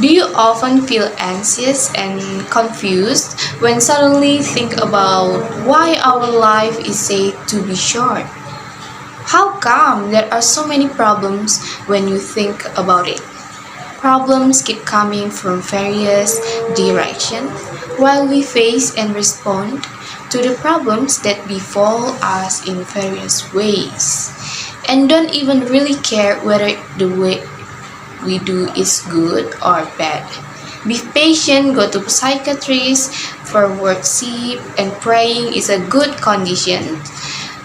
Do you often feel anxious and confused when suddenly think about why our life is said to be short? How come there are so many problems when you think about it? Problems keep coming from various directions while we face and respond to the problems that befall us in various ways and don't even really care whether the way we do is good or bad. Be patient, go to psychiatrist for worship and praying is a good condition.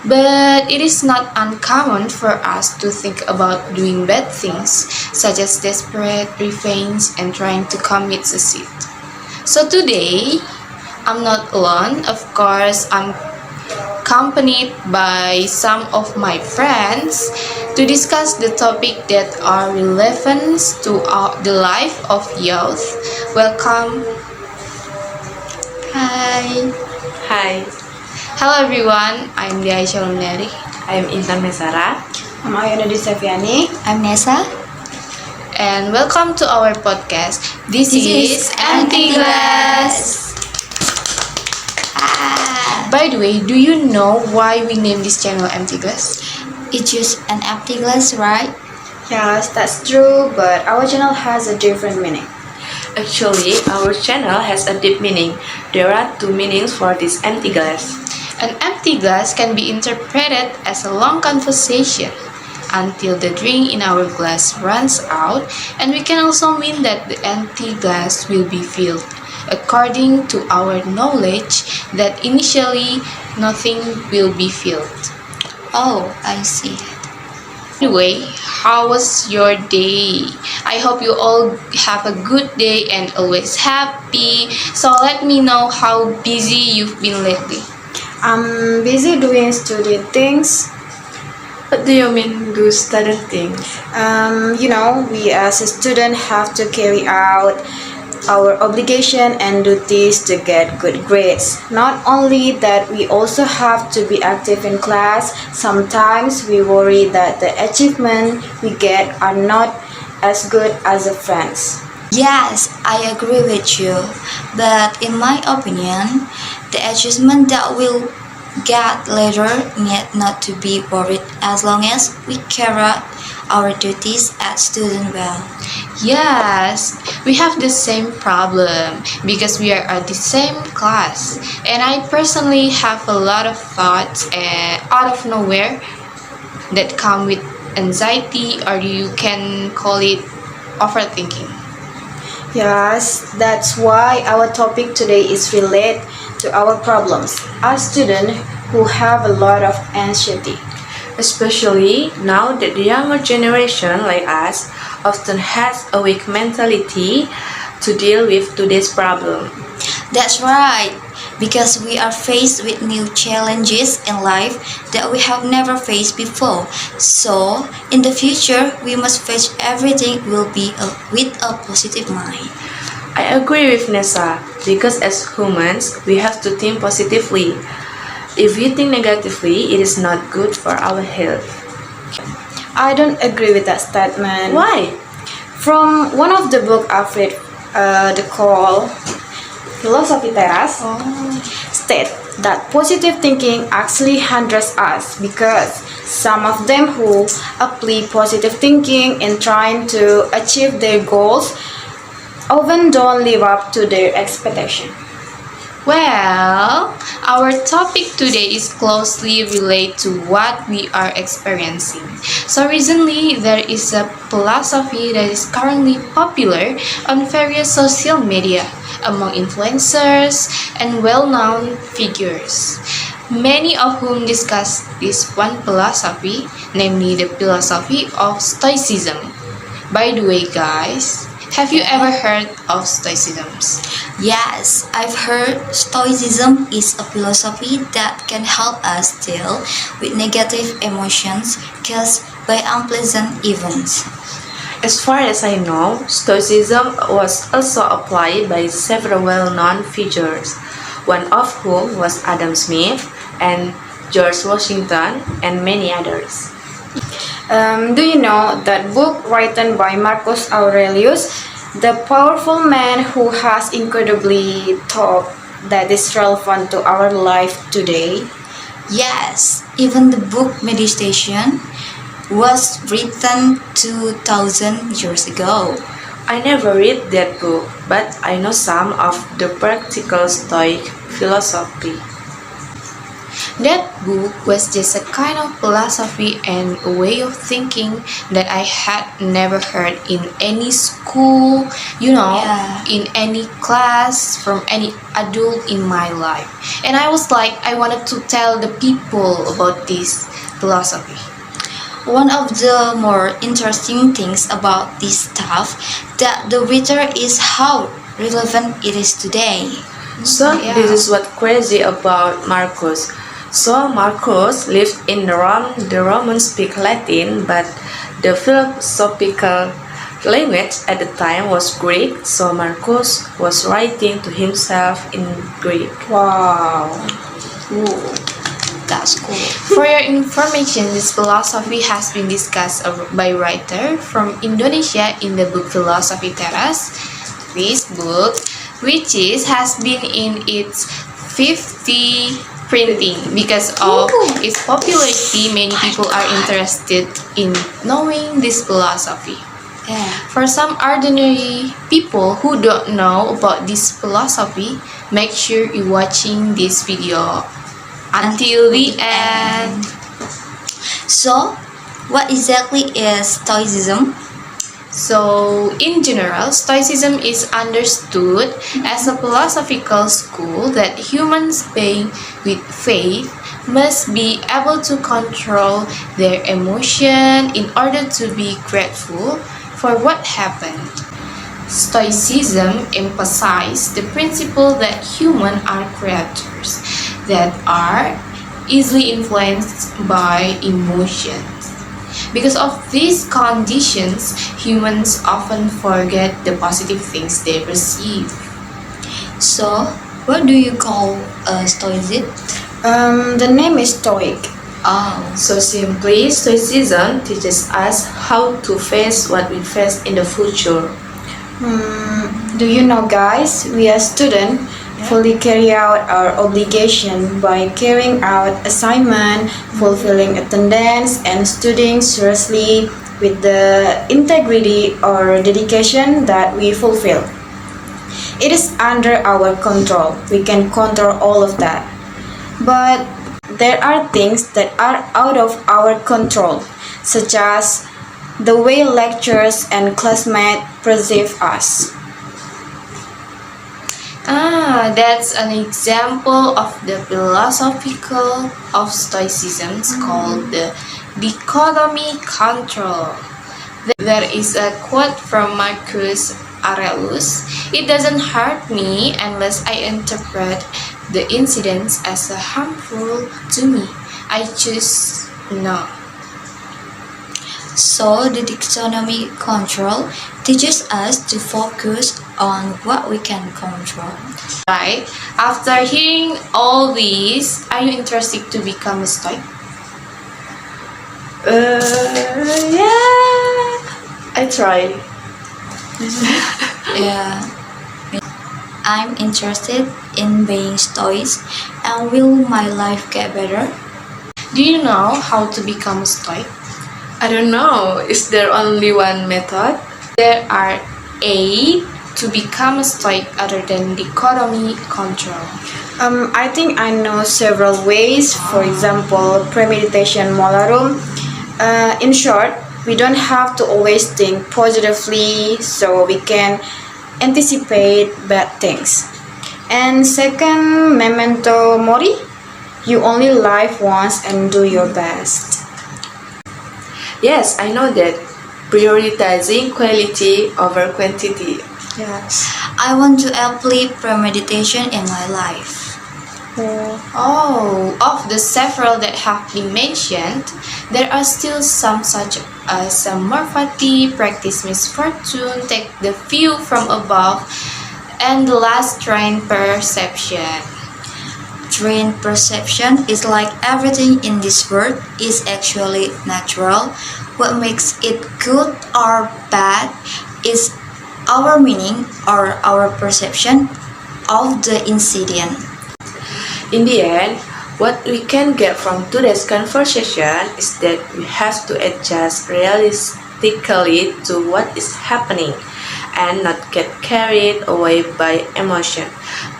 But it is not uncommon for us to think about doing bad things, such as desperate revenge and trying to commit suicide. So today, I'm not alone. Of course, I'm accompanied by some of my friends to discuss the topic that are relevant to the life of youth. Welcome. Hi. Hi, Hello everyone, I'm Dia Shalomneri. I'm Intan Mesara. I'm Ayana Disaviani. I'm Nessa. And welcome to our podcast. This is Empty Glass. By the way, do you know why we named this channel Empty Glass? It's just an empty glass, right? Yes, that's true, but our channel has a different meaning. Actually, our channel has a deep meaning. There are two meanings for this empty glass. An empty glass can be interpreted as a long conversation until the drink in our glass runs out, and we can also mean that the empty glass will be filled according to our knowledge that initially nothing will be filled. Oh, I see. Anyway, how was your day? I hope you all have a good day and always happy. So let me know how busy you've been lately. I'm busy doing study things. What do you mean do student things? We as a student have to carry out our obligation and duties to get good grades. Not only that, we also have to be active in class. Sometimes we worry that the achievement we get are not as good as the friends. Yes, I agree with you. But in my opinion, the achievement that we'll get later need not to be worried as long as we carry out our duties as student well. Yes, we have the same problem because we are at the same class. And I personally have a lot of thoughts out of nowhere that come with anxiety, or you can call it overthinking. Yes, that's why our topic today is related to our problems as students who have a lot of anxiety. Especially now that the younger generation like us often has a weak mentality to deal with today's problem. That's right, because we are faced with new challenges in life that we have never faced before. So, in the future, we must face everything with a positive mind. I agree with Nessa because as humans, we have to think positively. If we think negatively, it is not good for our health. I don't agree with that statement. Why? From one of the book I've read, the call Philosophy Teras state that positive thinking actually hinders us because some of them who apply positive thinking in trying to achieve their goals often don't live up to their expectation. Well, our topic today is closely related to what we are experiencing. So recently, there is a philosophy that is currently popular on various social media among influencers and well-known figures, many of whom discuss this one philosophy, namely the philosophy of Stoicism. By the way, guys, have you ever heard of Stoicism? Yes, I've heard Stoicism is a philosophy that can help us deal with negative emotions caused by unpleasant events. As far as I know, Stoicism was also applied by several well-known figures, one of whom was Adam Smith and George Washington and many others. Do you know that book written by Marcus Aurelius The powerful man who has incredibly thought that is relevant to our life today. Yes, even the book Meditation was written 2000 years ago. I never read that book, but I know some of the practical Stoic philosophy. That book was just a kind of philosophy and a way of thinking that I had never heard in any school, Yeah. in any class from any adult in my life. And I was like, I wanted to tell the people about this philosophy. One of the more interesting things about this stuff that the writer is how relevant it is today. So Yeah. this is what crazy about Marcus. So Marcus lived in Rome. The Romans speak Latin, but the philosophical language at the time was Greek. So Marcus was writing to himself in Greek. Wow. Ooh, that's cool. For your information, this philosophy has been discussed by writer from Indonesia in the book Philosophy Teras. This book, has been in its 50 printing because of its popularity. Many people are interested in knowing this philosophy. Yeah. For some ordinary people who don't know about this philosophy, make sure you're watching this video until the end. So, what exactly is Stoicism? So, in general, Stoicism is understood as a philosophical school that humans being with faith must be able to control their emotion in order to be grateful for what happened. Stoicism emphasizes the principle that humans are creatures that are easily influenced by emotions. Because of these conditions, humans often forget the positive things they perceive. So, what do you call Stoicism? The name is Stoic. Oh, So simply, Stoicism teaches us how to face what we face in the future. Do you know, guys, we as students fully carry out our obligation by carrying out assignment, fulfilling attendance, and studying seriously with the integrity or dedication that we fulfill. It is under our control. We can control all of that. But there are things that are out of our control, such as the way lecturers and classmates perceive us. That's an example of the philosophical of Stoicism called the dichotomy control. There is a quote from Marcus Aurelius: "It doesn't hurt me unless I interpret the incidents as harmful to me. I choose not." so the dichotomy control teaches us to focus on what we can control. Right? After hearing all these, are you interested to become a Stoic? Yeah, I try. Yeah. I'm interested in being Stoic, and will my life get better? Do you know how to become a Stoic? I don't know. Is there only one method? There are 8 to become a Stoic other than dichotomy control. I think I know several ways. For example, premeditation molarum. In short, we don't have to always think positively, so we can anticipate bad things. And second, memento mori. You only live once and do your best. Yes, I know that. Prioritizing quality over quantity. Yes. I want to apply premeditation in my life. Oh, of the several that have been mentioned, there are still some such as Morphati, practice misfortune, take the view from above, and the last train perception. Trained perception is like everything in this world is actually natural. What makes it good or bad is our meaning or our perception of the incident. In the end, what we can get from today's conversation is that we have to adjust realistically to what is happening and not get carried away by emotion.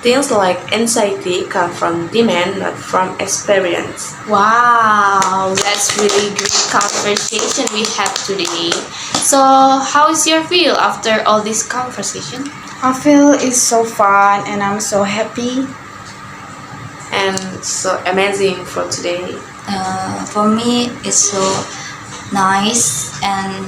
Things like anxiety come from demand, not from experience. Wow, that's really great conversation we have today. So, how is your feel after all this conversation? I feel it's so fun and I'm so happy. And so amazing for today. For me, it's so nice and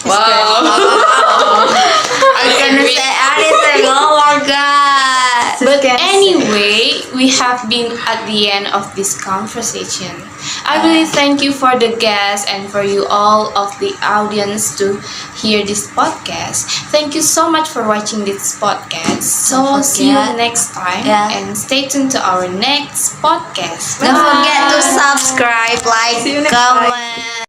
Wow! I cannot say anything. Oh my god! But Just can't anyway, we have been at the end of this conversation. I really thank you for the guests and for you all of the audience to hear this podcast. Thank you so much for watching this podcast. So Don't see you forget- next time Yeah. and stay tuned to our next podcast. Don't forget to Bye. subscribe, like, See you next time. comment.